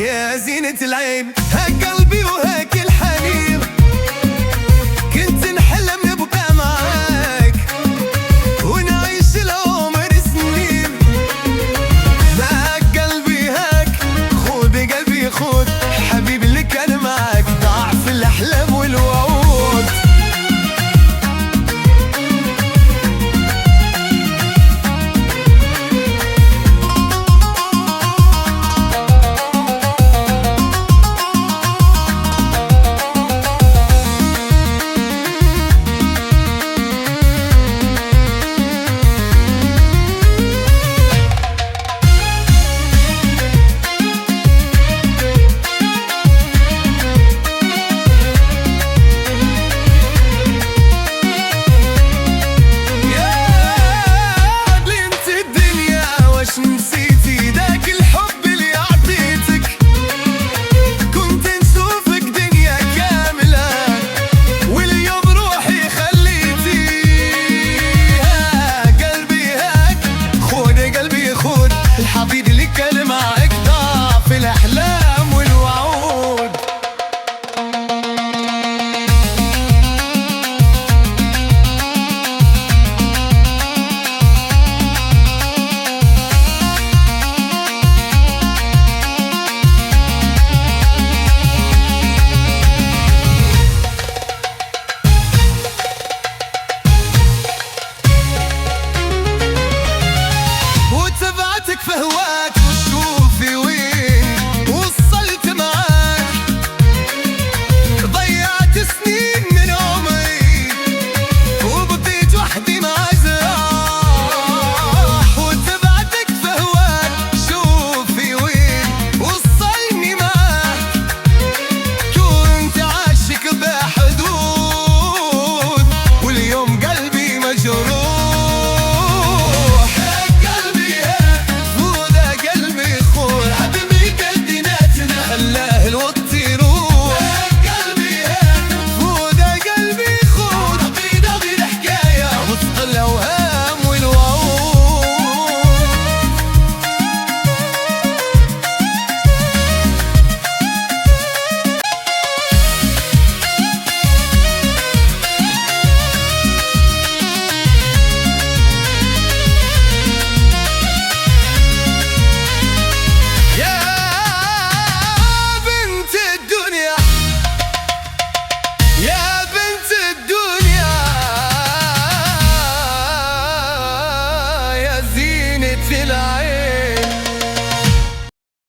يا زينة العين، هاك قلبي وهاك الحنين، كنت نحلم نبقى معاك ونعيش العمر سنين. هاك قلبي هاك، خود قلبي خود، حبيبي اللي كان معاك ضاعف الأحلام والوعود. نسيتي داك الحب اللي عطيتك، كنت نشوفك دنيا كاملة واليوم روحي خليتيها. قلبي هاك، خود قلبي خود، الحبيب اللي كان معك ضاع في الأحلام والوعود. فهواك وشوفي وين وصلت معاك، ضيعت سنين من عمري وبقيت وحدي مع جراح. وتبعتك فهواك شوفي وين وصلني معاك، كنت عاشق بحدود واليوم قلبي مجروح. Till I